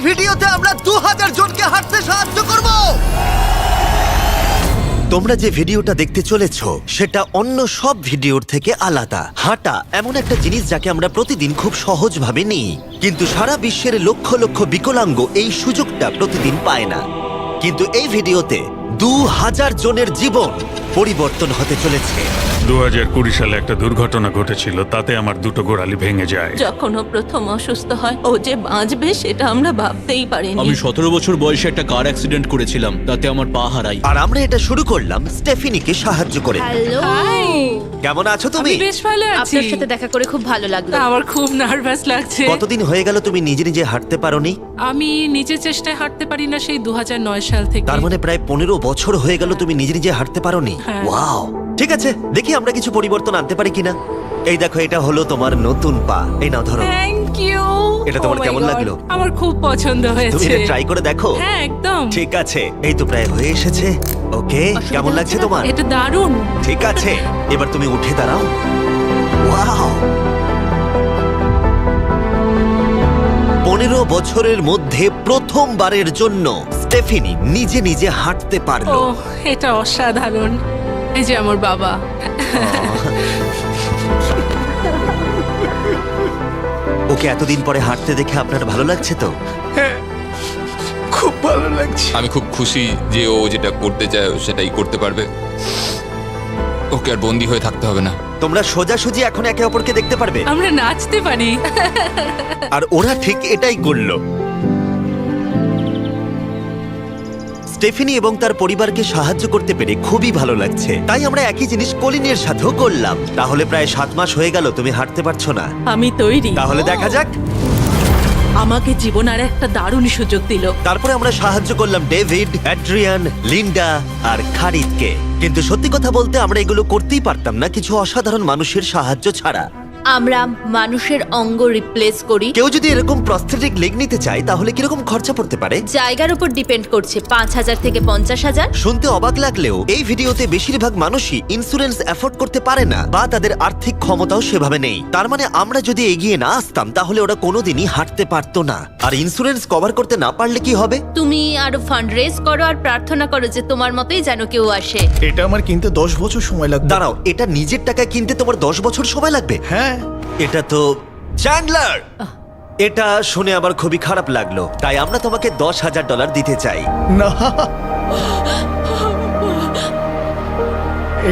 ভিডিওতে আমরা 2000 জনকে হাঁটতে সাহায্য করব। তোমরা যে ভিডিওটা দেখতে চলেছো সেটা অন্য সব ভিডিওর থেকে আলাদা। হাঁটা এমন একটা জিনিস যাকে আমরা প্রতিদিন খুব সহজভাবে নিই, কিন্তু সারা বিশ্বের লক্ষ লক্ষ বিকলাঙ্গ এই সুযোগটা প্রতিদিন পায় না। কিন্তু এই ভিডিওতে 2000 জনের জীবন পরিবর্তন হতে চলেছে। 2020 সালে একটা দুর্ঘটনা ঘটেছিল, তাতে আমার দুটো গোড়ালি ভেঙে যায়। যখন ও প্রথম অসুস্থ হয়, ও যে বাঁচবে সেটা আমরা ভাবতেই পারিনি। আমি 17 বছর বয়সে একটা কার অ্যাক্সিডেন্ট করেছিলাম, তাতে আমার পা হারাই। আর আমরা এটা শুরু করলাম স্টেফিনিকে সাহায্য করে। হ্যালো, কেমন আছো তুমি? বেশ ভালো আছি। আপনার সাথে দেখা করে খুব ভালো লাগলো। আমার খুব নার্ভাস লাগছে। কতদিন হয়ে গেল তুমি নিজে নিজে হাঁটতে পারোনি? আমি নিজের চেষ্টায় হাঁটতে পারি না সেই 2009 সাল থেকে। তার মানে প্রায় 15 বছর হয়ে গেল তুমি নিজে নিজে হাঁটতে পারোনি। হ্যাঁ। ওয়াও, ঠিক আছে, দেখি আমরা কিছু পরিবর্তন আনতে পারি কিনা। এই দেখো, এটা হলো তোমার নতুন পা। এই নাও, ধরো। Thank you. এটা তোমার কেমন লাগলো? আমার খুব পছন্দ তুমি হয়েছে। এটা ট্রাই করে দেখো। হ্যাঁ, একদম। ঠিক আছে, এই তো প্রায় হয়ে এসেছে। ওকে, কেমন লাগছে তোমার? এটা দারুণ। ঠিক আছে, এবার তুমি উঠে দাঁড়াও। ওয়াও, 15 বছরের মধ্যে প্রথমবারের জন্য স্টেফিনি নিজে নিজে হাঁটতে ও, পারলো। এটা অসাধারণ। এই যে আমার বাবা। ওকে এতদিন পরে হাঁটতে দেখে আপনার ভালো লাগছে তো? খুব ভালো লাগছে। আমি খুব খুশি যে ও যেটা করতে চায় ও সেটাই করতে পারবে। ওকে আর বন্দি হয়ে থাকতে হবে না। তোমরা সোজাসুজি এখন একে অপরকে দেখতে পারবে। আমরা নাচতে পারি। আর ওরা ঠিক এটাই করলো। স্টেফিনি এবং তার পরিবারকে সাহায্য করতে পেরে খুবই ভালো লাগছে। তাই আমরা একই জিনিস কলিনের সাথেও করলাম। তাহলে প্রায় 7 মাস হয়ে গেল তুমি হাঁটতে পারছো না। আমি তৈরি। তাহলে দেখা যাক। আমাকে জীবন আর একটা দারুণ সুযোগ দিল। তারপরে আমরা সাহায্য করলাম ডেভিড, অ্যাড্রিয়ান, লিন্ডা আর খারিদকে। কিন্তু সত্যি কথা বলতে আমরা এগুলো করতেই পারতাম না কিছু অসাধারণ মানুষের সাহায্য ছাড়া। আমরা মানুষের অঙ্গ রিপ্লেস করি। কেউ যদি এরকম প্রস্থেটিক লেগ নিতে চায় তাহলে কিরকম খরচা পড়তে পারে? জায়গার উপর ডিপেন্ড করছে, 5,000 থেকে 50,000। শুনতে অবাক লাগলেও এই ভিডিওতে বেশিরভাগ মানুষই ইন্স্যুরেন্স অ্যাফোর্ড করতে পারে না বা তাদের আর্থিক ক্ষমতাও সেভাবে নেই। তার মানে আমরা যদি এগিয়ে না আসতাম তাহলে ওরা কোনোদিনই হাঁটতে পারতো না। আর ইন্স্যুরেন্স কভার করতে না পারলে কি হবে? তুমি আরো ফান্ড রেজ করো আর প্রার্থনা করো যে তোমার মতোই যেন কেউ আসে। এটা আমার কিনতে 10 বছর সময় লাগবে। দাঁড়াও, এটা নিজের টাকায় কিনতে তোমার 10 বছর সময় লাগবে? হ্যাঁ। এটা তো চ্যান্ডলার! এটা শুনে আবার খুবই খারাপ লাগলো। তাই আমরা তোমাকে $10,000 দিতে চাই। না,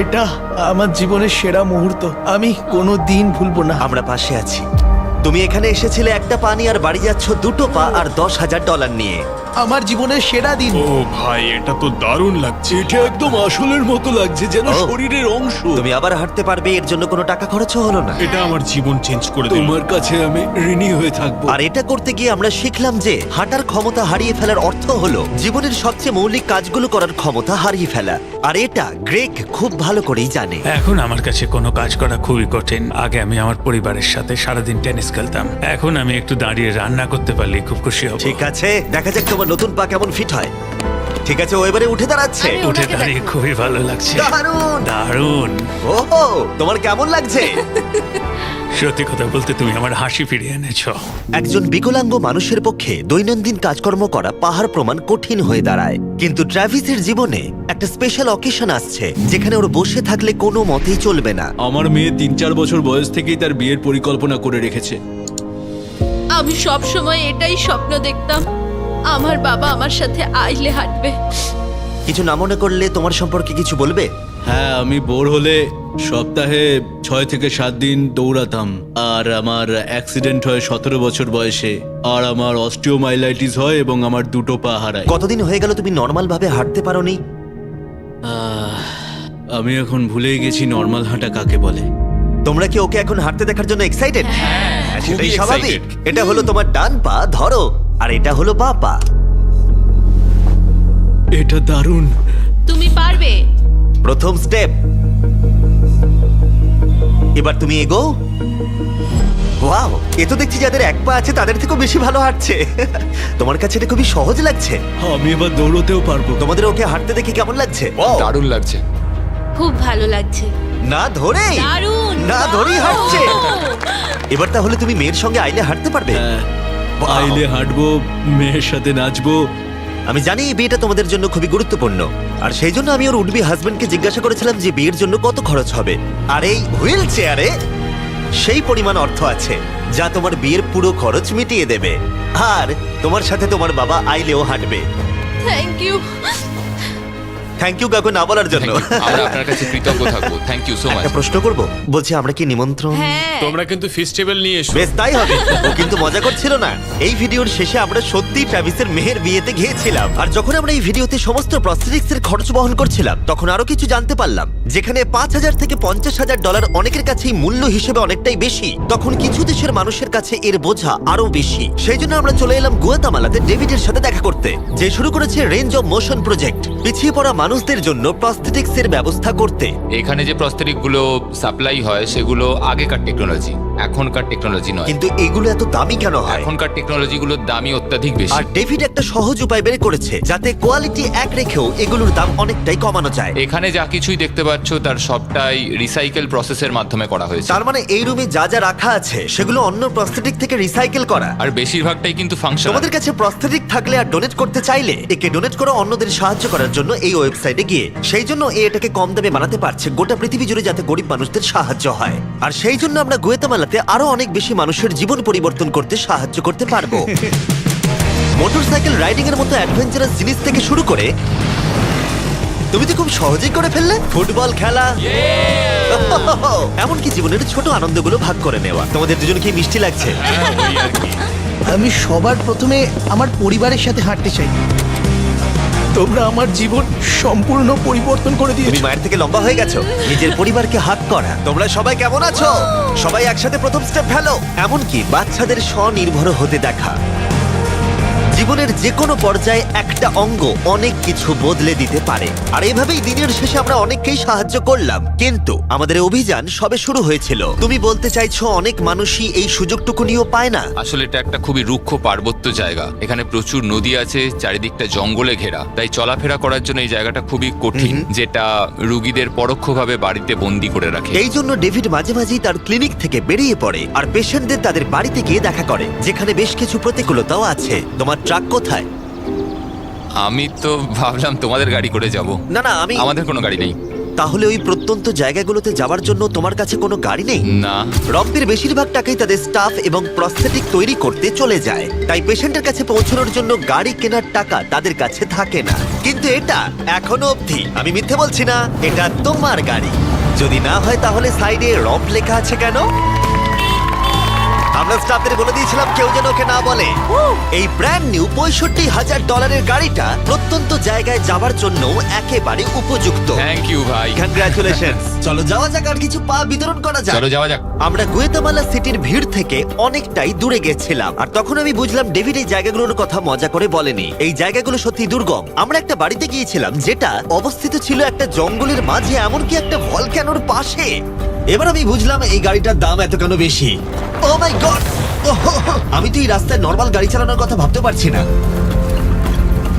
এটা আমার জীবনের সেরা মুহূর্ত। আমি কোনো দিন ভুলবো না। আমরা পাশে আছি। তুমি এখানে এসেছিলে একটা পা নিয়ে আর বাড়ি যাচ্ছ দুটো পা আর $10,000 নিয়ে। আমার জীবনের সেরা দিন। ও ভাই, এটা তো দারুণ লাগছে। এটা একদম আসলের মতো লাগছে, যেন ও। শরীরের অংশ। তুমি আবার হাঁটতে পারবে, এর জন্য কোনো টাকা খরচও হলো না। এটা আমার জীবন চেঞ্জ করে দিল। তোমার কাছে আমি ঋণী হয়ে থাকবো। আর এটা করতে গিয়ে আমরা শিখলাম যে হাঁটার ক্ষমতা হারিয়ে ফেলার অর্থ হলো জীবনের সবচেয়ে মৌলিক কাজগুলো করার ক্ষমতা হারিয়ে ফেলা। আর এটা গ্রেগ খুব ভালো করেই জানে। এখন আমার কাছে কোনো কাজ করা খুবই কঠিন। আগে আমি আমার পরিবারের সাথে সারাদিন টেনিস খেলতাম, এখন আমি একটু দাঁড়িয়ে রান্না করতে পারলে খুব খুশি হব। ঠিক আছে, দেখা যাক তোমার নতুন পা কেমন ফিট হয়। ঠিক আছে, ও এবারে উঠে দাঁড়াচ্ছে। আমি উঠে ওনাকে দাঁড়িয়ে দেখো। খুবই ভালো লাগছে। দারুণ! দারুণ। ওহো, তোমার কেমন লাগছে? সত্যি কথা বলতে তুমি আমার হাসি ফিরিয়ে এনেছো। একজন বিকলাঙ্গ মানুষের পক্ষে দৈনন্দিন কাজকর্ম করা পাহাড় প্রমাণ কঠিন হয়ে দাঁড়ায়। কিন্তু ট্রাভিসের জীবনে একটা স্পেশাল অকেশন আসছে যেখানে ওর বসে থাকলে কোনো মতেই চলবে না। আমার মেয়ে 3-4 বছর বয়স থেকেই তার বিয়ের পরিকল্পনা করে রেখেছে। আমি সব সময় এটাই স্বপ্ন দেখতাম, আমার বাবা আমার সাথে আইলে হাঁটবে। কিছু না মনে করলে তোমার সম্পর্কে কিছু বলবে? হ্যাঁ, আমি বোর হলে সপ্তাহে 6 থেকে 7 দিন দৌড়াতাম। আর আমার অ্যাক্সিডেন্ট হয় 17 বছর বয়সে। আর আমার অস্টিওমাইলাইটিস হয় এবং আমার দুটো পা হারায়। কতদিন হয়ে গেল তুমি নর্মাল ভাবে হাঁটতে পারোনি? আমি এখন ভুলেই গেছি নর্মাল হাঁটা কাকে বলে। তোমরা কি ওকে এখন হাঁটতে দেখার জন্য এক্সাইটেড? সেটাই খুবই স্বাভাবিক। excited। এটা হলো তোমার ডান পা, ধরো, আর এটা হলো বাঁ পা। এটা দারুণ। তুমি পারবে। প্রথম স্টেপ। এবার তুমি এগো। ওয়াও, এ তো দেখছি যাদের এক পা আছে তাদের থেকেও বেশি ভালো হাঁটছে। তোমার কাছে এটা খুবই সহজ লাগছে। আমি এবার দৌড়তেও পারবো। তোমাদের ওকে হাঁটতে দেখে কেমন লাগছে? দারুণ লাগছে। খুব ভালো লাগছে। না ধরেই, দারুণ! না ধরেই হাঁটছে। এবার তাহলে তুমি মেয়ের সঙ্গে আইলে হাঁটতে পারবে? হ্যাঁ, Wow! আইলে হাঁটবো, মেয়ের সাথে নাচবো। আমি জানি এই বিয়েটা তোমাদের জন্য খুবই গুরুত্বপূর্ণ, আর সেই জন্য আমি ওর উডবি হাজবেন্ডকে জিজ্ঞাসা করেছিলাম যে বিয়ের জন্য কত খরচ হবে। আর এই হুইল চেয়ারে সেই পরিমাণ অর্থ আছে যা তোমার বিয়ের পুরো খরচ মিটিয়ে দেবে। আর তোমার সাথে তোমার বাবা আইলেও হাঁটবে। Thank you. থ্যাংক ইউ কাকু না বলার জন্য। Thank you. আমরা আপনার কাছে কৃতজ্ঞ থাকবো, থ্যাংক ইউ সো মাচ। একটা প্রশ্ন করব, বলছি আমরা কি নিমন্ত্রণ? হ্যাঁ, তোমরা কিন্তু ফেস্টিভ্যাল নিয়ে এসো। বেশ তাই হবে। ও কিন্তু মজা করছিল না। এই ভিডিওর শেষে আমরা সত্যি ট্রাভিসের মেহের বিয়েতে গিয়েছিলাম, আর যখন আমরা এই ভিডিওতে সমস্ত প্রস্থেটিক্স এর খরচ বহন করছিলাম তখন আরো কিছু জানতে পারলাম। যেখানে $5,000 থেকে $50,000 অনেকের কাছেই মূল্য হিসেবে অনেকটাই বেশি, তখন কিছু দেশের মানুষের কাছে এর বোঝা আরো বেশি। সেই জন্য আমরা চলে এলাম গুয়াতামালাতে ডেভিডের সাথে দেখা করতে, যে শুরু করেছে রেঞ্জ অফ মোশন প্রজেক্ট, পিছিয়ে পড়া মানুষদের জন্য প্রস্থেটিক্স এর ব্যবস্থা করতে। এখানে যে প্রস্তরিক গুলো সাপ্লাই হয় সেগুলো আগেকার টেকনোলজি, এখনকার টেকনোলজি নয়। কিন্তু এগুলো এত দামি কেন হয়? এখনকার টেকনোলজি গুলোর দামই অত্যাধিক বেশি। আর ডেভিড একটা সহজ উপায় বের করেছে যাতে কোয়ালিটি এক রেখেও এগুলোর দাম অনেকটাই কমানো যায়। এখানে যা কিছুই দেখতে পাচ্ছ তার সবটাই রিসাইকেল প্রসেসের মাধ্যমে করা হয়েছে। তার মানে এই রুমে যা যা রাখা আছে সেগুলো অন্য প্রস্থেটিক থেকে রিসাইকেল করা। আর বেশিরভাগটাই কিন্তু ফাংশনাল। তোমাদের কাছে প্রস্থেটিক থাকলে আর ডোনেট করতে চাইলে একে ডোনেট করো অন্যদের সাহায্য করার জন্য এই ওয়েবসাইটে গিয়ে। সেই জন্য এটাকে কম দামে বানাতে পারছে গোটা পৃথিবী জুড়ে যাতে গরিব মানুষদের সাহায্য হয়। আর সেই জন্য আমরা গুয়াতামালাতে আরো অনেক বেশি মানুষের জীবন পরিবর্তন করতে সাহায্য করতে পারবো। মোটরসাইকেল রাইডিং এর মতো অ্যাডভেঞ্চারাস জিনিস থেকে শুরু করে তুমি তো খুব সহজেই করে ফেললে ফুটবল খেলা, এমনকি জীবনের ছোট আনন্দগুলো ভাগ করে নেওয়া। তোমাদের দুজন কি মিষ্টি লাগছে? আমি সবার প্রথমে আমার পরিবারের সাথে হাঁটতে চাই। তোমরা আমার জীবন সম্পূর্ণ পরিবর্তন করে তুমি দিয়েছো। মায়ের থেকে লম্বা হয়ে গেছো। নিজের পরিবারকে হাত করা। তোমরা সবাই কেমন আছো? সবাই একসাথে প্রথম স্টেপ ফেলো। এমনকি বাচ্চাদের স্বনির্ভর হতে দেখা। জীবনের যে কোনো পর্যায়ে একটা অঙ্গ অনেক কিছু বদলে দিতে পারে। আর এভাবেই দিনের শেষে আমরা অনেককেই সাহায্য করলাম, কিন্তু আমাদের অভিযান সবে শুরু হয়েছিল। তুমি বলতে চাইছো অনেক মানুষই এই সুযোগটুকু নিয়েও পায় না? আসলে এটা একটা খুবই রুক্ষ পার্বত্য জায়গা। এখানে প্রচুর নদী আছে, চারিদিকটা জঙ্গলে ঘেরা, তাই চলাফেরা করার জন্য এই জায়গাটা খুবই কঠিন, যেটা রুগীদের পরোক্ষভাবে বাড়িতে বন্দি করে রাখে। এই জন্য ডেভিড মাঝে মাঝেই তার ক্লিনিক থেকে বেরিয়ে পড়ে আর পেশেন্টদের তাদের বাড়িতে গিয়ে দেখা করে, যেখানে বেশ কিছু প্রতিকূলতাও আছে। তোমার ট্রাক কোথায়? আমি তো ভাবলাম তোমাদের গাড়ি করে যাব। না না, আমাদের কোনো গাড়ি নেই। তাহলে ওই প্রত্যন্ত জায়গাগুলোতে যাওয়ার জন্য তোমার কাছে কোনো গাড়ি নেই? না। রম্পের বেশিরভাগ টাকাই তাদের স্টাফ এবং প্রস্থেটিক তৈরি করতে চলে যায়, তাই পেশেন্টের কাছে পৌঁছানোর জন্য গাড়ি কেনার টাকা তাদের কাছে থাকে না। কিন্তু এটা এখনো অবধি, আমি মিথ্যে বলছি না, এটা তোমার গাড়ি। যদি না হয় তাহলে সাইডে রম্প লেখা আছে কেন? আমরা স্টাফদের বলে দিয়েছিলাম কেউ যেন ওকে না বলে। এই ব্র্যান্ড নিউ $65,000 গাড়িটা প্রত্যন্ত জায়গায় যাওয়ার জন্য একেবারে উপযুক্ত। থ্যাংক ইউ ভাই। কংগ্রাচুলেশনস। চলো যাওয়া যাক আর কিছু পা বিতরণ করা যাক। চলো যাওয়া যাক। আমরা গুয়েতামালা সিটির ভিড় থেকে অনেকটাই দূরে গেছিলাম, আর তখন আমি বুঝলাম ডেভিড এই জায়গাগুলোর কথা মজা করে বলেনি। এই জায়গাগুলো সত্যি দুর্গম। আমরা একটা বাড়িতে গিয়েছিলাম যেটা অবস্থিত ছিল একটা জঙ্গলের মাঝে, এমনকি একটা ভলক্যানোর পাশে। এবার আমি বুঝলাম এই গাড়িটার দাম এত কেন বেশি। ও মাই গড! আমি তো এই রাস্তায় নর্মাল গাড়ি চালানোর কথা ভাবতে পারছি না।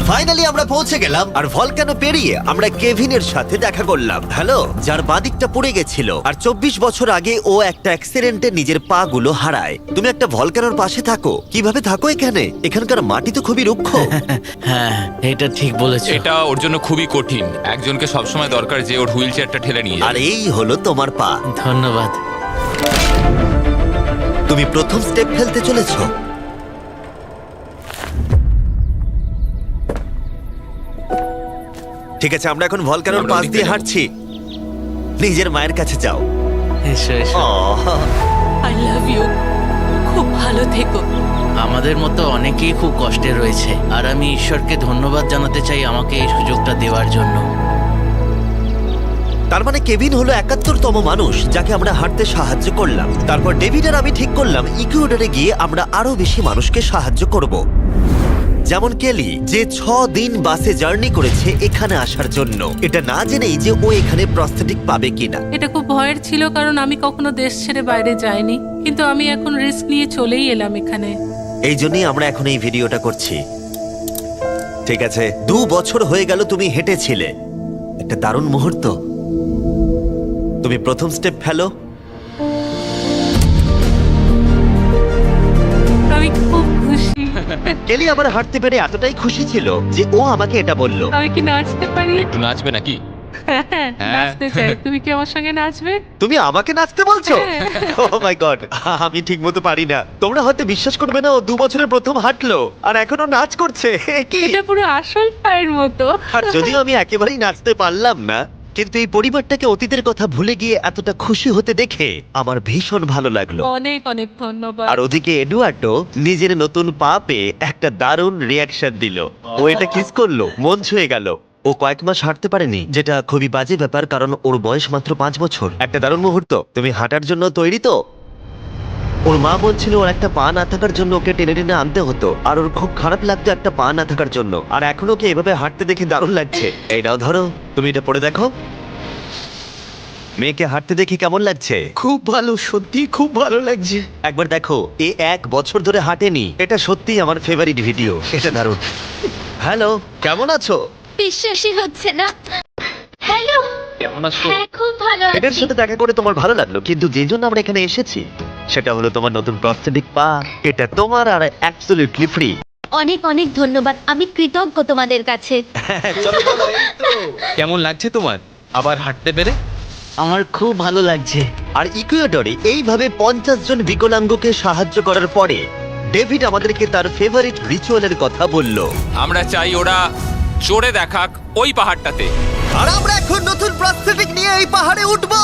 ফাইনালি আমরা পৌঁছে গেলাম, আর ভলকানো পেরিয়ে আমরা কেভিনের সাথে দেখা করলাম। হ্যালো, যার বাদিকটা পড়ে গেছিল, আর 24 বছর আগে ও একটা অ্যাক্সিডেন্টে নিজের পা গুলো হারায়। তুমি একটা ভলকানোর পাশে থাকো, কিভাবে থাকো এখানে? এখানকার মাটি তো খুবই রুক্ষ। হ্যাঁ, এটা ঠিক বলেছো। এটা ওর জন্য খুবই কঠিন। একজনকে সবসময় দরকার যে ওর হুইল চেয়ারটা ঠেলে নিয়ে আর যাবে। এই হলো তোমার পা। ধন্যবাদ। তুমি প্রথম স্টেপ ফেলতে চলেছো। ঠিক আছে, আমরা এখন ভলকানোর আমরা পাশ ওদিকে দিয়ে যাবো। হাঁটছি। নিজের মায়ের কাছে যাও। এসো এসো। I love you. খুব ভালো থেকো। আমাদের মতো অনেকেই খুব কষ্টে রয়েছে, আর আমি ঈশ্বরকে ধন্যবাদ জানাতে চাই আমাকে এই সুযোগটা দেওয়ার জন্য। তার মানে কেভিন হলো 71তম মানুষ যাকে আমরা হাঁটতে সাহায্য করলাম। তারপর ডেভিড আর আমি ঠিক করলাম ইকুয়েডরে গিয়ে আমরা আরো বেশি মানুষকে সাহায্য করব, যেমন কেলি, যে 6 দিন বাসে জার্নি করেছে এখানে আসার জন্য, এটা না জেনেই যে ও এখানে প্রস্থেটিক পাবে কিনা। এটা খুব ভয়ের ছিল, কারণ আমি কখনো দেশ ছেড়ে বাইরে যাইনি, কিন্তু আমি এখন রিস্ক নিয়ে চলেই এলাম এখানে। এই জন্যই আমরা এখন এই ভিডিওটা করছি। ঠিক আছে, 2 বছর হয়ে গেল তুমি হেঁটেছিলে, একটা দারুণ মুহূর্ত। তুমি প্রথম স্টেপ ফেলো। আমি খুব খুশি। কেলি আবার হাঁটতে পেরে এতটাই খুশি ছিল যে ও আমাকে এটা বলল। আমি কি নাচতে পারি? একটু নাচবে নাকি? হ্যাঁ। নাচতে চাই, তুমি কি আমার সঙ্গে নাচবে? তুমি আমাকে নাচতে বলছো? ও মাই গড, আমি ঠিক মতো পারি না। তোমরা হয়তো বিশ্বাস করবে না, ও 2 বছরের প্রথম হাঁটলো আর এখনো নাচ করছে। কি? এটা পুরো আসল পায়ের মতো। আর যদিও আমি একেবারেই নাচতে পারলাম না, কিন্তু এই পরিবারটাকে অতীতের কথা ভুলে গিয়ে এতটা খুশি হতে দেখে আমার ভীষণ ভালো লাগলো। অনেক অনেক ধন্যবাদ। আর ওদিকে এডুয়ার্ডো নিজের নতুন পা পেয়ে একটা দারুণ রিয়াকশন দিল। ও এটা কিস করলো, মন ছুঁয়ে গেল। ও কয়েক মাস হাঁটতে পারেনি, যেটা খুবই বাজে ব্যাপার, কারণ ওর বয়স মাত্র 5 বছর। একটা দারুণ মুহূর্ত। তুমি হাঁটার জন্য তৈরি তো? ওর মা বলছিল ওর একটা পা না থাকার জন্য ওকে টেনে টেনে আনতে হতো, আর ওর খুব খারাপ লাগতো একটা পা না থাকার জন্য। আর এখন ওকে এভাবে হাঁটতে দেখে দারুণ লাগছে। এই নাও ধরো, তুমি এটা পরে দেখো। মেয়েকে হাঁটতে দেখে কেমন লাগছে? খুব ভালো, সত্যি খুব ভালো লাগছে। একবার দেখো, এ 1 বছর ধরে হাঁটেনি। এটা সত্যি আমার ফেভারিট ভিডিও। এটা দারুণ। হ্যালো, কেমন আছো? বিশ্বাসই হচ্ছে না। হ্যালো, কেমন আছো? হ্যাঁ খুব ভালো এটার আছি। সাথে দেখা করে তোমার ভালো লাগলো, কিন্তু যে জন্য আমরা এখানে এসেছি সেটা হলো তোমার নতুন প্রস্থেটিক পা। এটা তোমার আর অ্যাবসলিউটলি ফ্রি। অনেক অনেক ধন্যবাদ, আমি কৃতজ্ঞ তোমাদের কাছে। কেমন লাগছে তোমার আবার হাঁটতে পেরে? আমার খুব ভালো লাগছে। আর ইকুয়েডরে এইভাবে 50 জন বিকলাঙ্গকে সাহায্য করার পরে ডেভিড আমাদেরকে তার ফেভারিট রিচুয়ালের কথা বলল। আমরা চাই ওরা চড়ে দেখাক ওই পাহাড়টাতে। আর আমরা এখন নতুন প্রস্থেটিক নিয়ে এই পাহাড়ে উঠবো।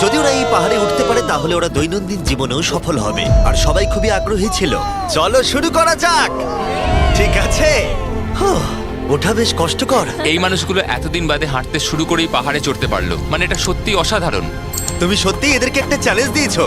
যদি ওরা এই পাহাড়ে উঠতে পারে তাহলে ওরা দৈনন্দিন জীবনেও সফল হবে। আর সবাই খুবই আগ্রহী ছিল। চলো শুরু করা যাক। ঠিক আছে। ওঠা বেশ কষ্টকর। এই মানুষগুলো এতদিন বাদে হাঁটতে শুরু করেই পাহাড়ে চড়তে পারলো, মানে এটা সত্যি অসাধারণ। তুমি সত্যি এদেরকে একটা চ্যালেঞ্জ দিয়েছো।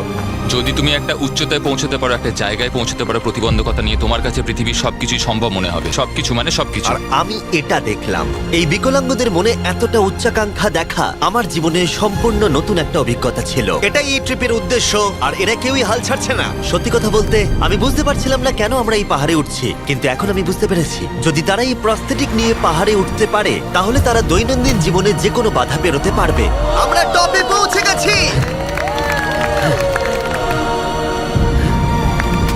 যদি তুমি একটা উচ্চতায় পৌঁছতে পারো, একটা জায়গায় পৌঁছতে পারো প্রতিবন্ধকতা নিয়ে, তোমার কাছে পৃথিবীর সবকিছুই সম্ভব মনে হবে। সবকিছু মানে সবকিছু। আর আমি এটা দেখলাম, এই বিকলাঙ্গদের মনে এতটা উচ্চাকাঙ্ক্ষা দেখা আমার জীবনে সম্পূর্ণ নতুন একটা অভিজ্ঞতা ছিল। এটাই এই ট্রিপের উদ্দেশ্য, আর এরা কেউই হাল ছাড়ছে না। সত্যি কথা বলতে আমি বুঝতে পারছিলাম না কেন আমরা এই পাহাড়ে উঠছি, কিন্তু এখন আমি বুঝতে পেরেছি যদি তারা এই প্রস্থেটিক নিয়ে পাহাড়ে উঠতে পারে তাহলে তারা দৈনন্দিন জীবনে যে কোনো বাধা পেরোতে পারবে। আমরা টপে পৌঁছে গেছি।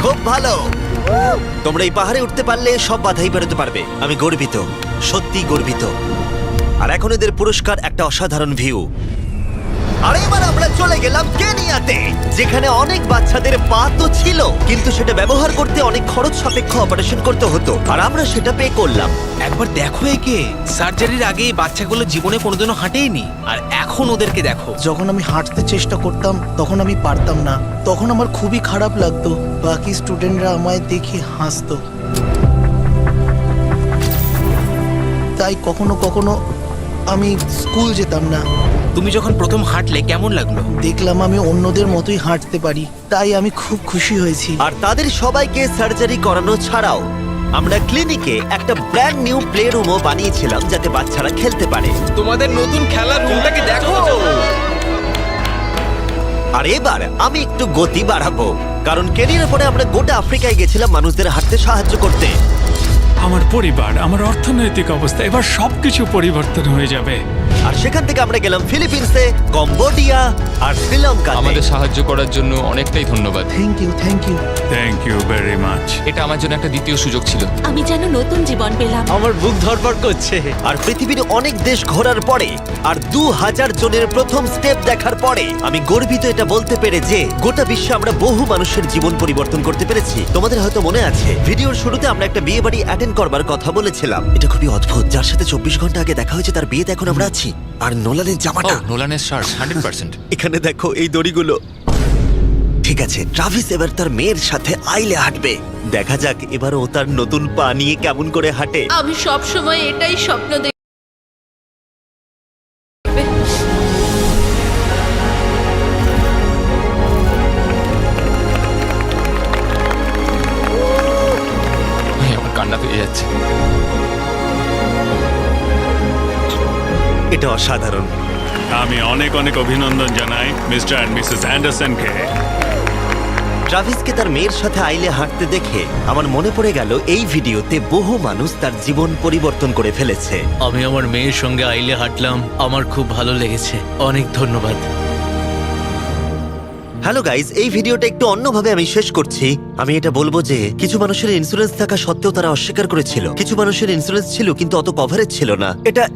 খুব ভালো। তোমরা এই পাহাড়ে উঠতে পারলে সব বাধাই পেরোতে পারবে। আমি গর্বিত, সত্যি গর্বিত। আর এখন এদের পুরস্কার একটা অসাধারণ ভিউ। আর এবার আমরা চলে গেলাম কেনিয়াতে, যেখানে অনেক বাচ্চাদের পা তো ছিল, কিন্তু সেটা ব্যবহার করতে অনেক খরচ সাপেক্ষ অপারেশন করতে হতো, আর আমরা সেটা পে করলাম। একবার দেখো একে, সার্জারির আগে এই বাচ্চাগুলো জীবনে কোনোদিনও হাঁটেইনি, আর এখন ওদেরকে দেখো। যখন আমি হাঁটতে চেষ্টা করতাম তখন আমি পারতাম না, তখন আমার খুবই খারাপ লাগতো। বাকি স্টুডেন্টরা আমায় দেখে হাসতো, তাই কখনো কখনো আমি স্কুল যেতাম না। তুমি যখন প্রথম হাঁটলে কেমন লাগলো? দেখলাম আমি অন্যদের মতোই হাঁটতে পারি, তাই আমি খুব খুশি হয়েছি। আর তাদের সবাইকে সার্জারি করানো ছাড়াও আমরা ক্লিনিকে একটা ব্র্যান্ড নিউ প্লে রুমও বানিয়েছিলাম যাতে বাচ্চারা খেলতে পারে। তোমাদের নতুন খেলার রুমটাকে দেখো। আর এবার আমি একটু গতি বাড়াবো, কারণ কেনিয়ার পরে আমরা গোটা আফ্রিকায় গেছিলাম মানুষদের হাঁটতে সাহায্য করতে। আমার পরিবার, আমার অর্থনৈতিক অবস্থা, এবার সবকিছু পরিবর্তন হয়ে যাবে। আর সেখান থেকে আমরা গেলাম ফিলিপিন্সে, কম্বোডিয়া আর শ্রীলঙ্কা। আমাদের সাহায্য করার জন্য অনেকটাই ধন্যবাদ। Thank you, thank you. Thank you very much. এটা আমার জন্য একটা দ্বিতীয় সুযোগ ছিল। আমি যেন নতুন জীবন পেলাম। আমার বুক ধড়ফড় করছে। আর পৃথিবীর অনেক দেশ ঘোরার পরে আর 2000 জনের প্রথম স্টেপ দেখার পরে আমি গর্বিত এটা বলতে পেরে যে গোটা বিশ্বে আমরা বহু মানুষের জীবন পরিবর্তন করতে পেরেছি। তোমাদের হয়তো মনে আছে ভিডিওর শুরুতে আমরা একটা বিয়ে বাড়ি অ্যাটেন্ড করবার কথা বলেছিলাম। এটা খুবই অদ্ভুত, যার সাথে 24 ঘন্টা আগে দেখা হয়েছে তার বিয়েতে এখন আমরা আছি। আর নোলানের জামাটা, নোলানের শার্ট 100%। এখানে দেখো এই দড়িগুলো। ঠিক আছে, ট্রাভিস এবার তার মেয়ের সাথে আইলে হাঁটবে। দেখা যাক এবার ও তার নতুন পা নিয়ে কেমন করে হাঁটে। আমি সব সময় এটাই স্বপ্ন দেখি। আমার কান্না পেয়ে যাচ্ছে। এটা অসাধারণ। আমি অনেক অনেক অভিনন্দন জানাই মিস্টার অ্যান্ড মিসেস অ্যান্ডারসনকে। ট্রাভিসকে তার মেয়ের সাথে আইলে হাঁটতে দেখে আমার মনে পড়ে গেল এই ভিডিওতে বহু মানুষ তার জীবন পরিবর্তন করে ফেলেছে। আমি আমার মেয়ের সঙ্গে আইলে হাঁটলাম, আমার খুব ভালো লেগেছে। অনেক ধন্যবাদ। হ্যালো গাইজ, এই ভিডিওটা একটু অন্যভাবে আমি শেষ করছি। আমি এটা বলবো যে কিছু মানুষের ইন্স্যুরেন্স থাকা সত্ত্বেও তারা অস্বীকার করেছিল, কিছু মানুষের ইন্স্যুরেন্স ছিল কিন্তু অত কভারেজ ছিল না।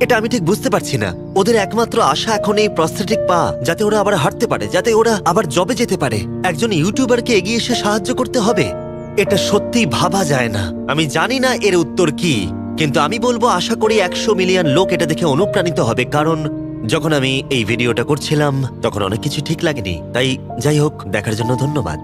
এটা আমি ঠিক বুঝতে পারছি না। ওদের একমাত্র আশা এখন এই প্রস্থেটিক পা, যাতে ওরা আবার হাঁটতে পারে, যাতে ওরা আবার জবে যেতে পারে। একজন ইউটিউবারকে এগিয়ে এসে সাহায্য করতে হবে, এটা সত্যিই ভাবা যায় না। আমি জানি না এর উত্তর কি, কিন্তু আমি বলবো আশা করি 100 মিলিয়ন লোক এটা দেখে অনুপ্রাণিত হবে। কারণ যখন আমি এই ভিডিওটা করছিলাম তখন অনেক কিছু ঠিক লাগেনি। তাই যাই হোক, দেখার জন্য ধন্যবাদ।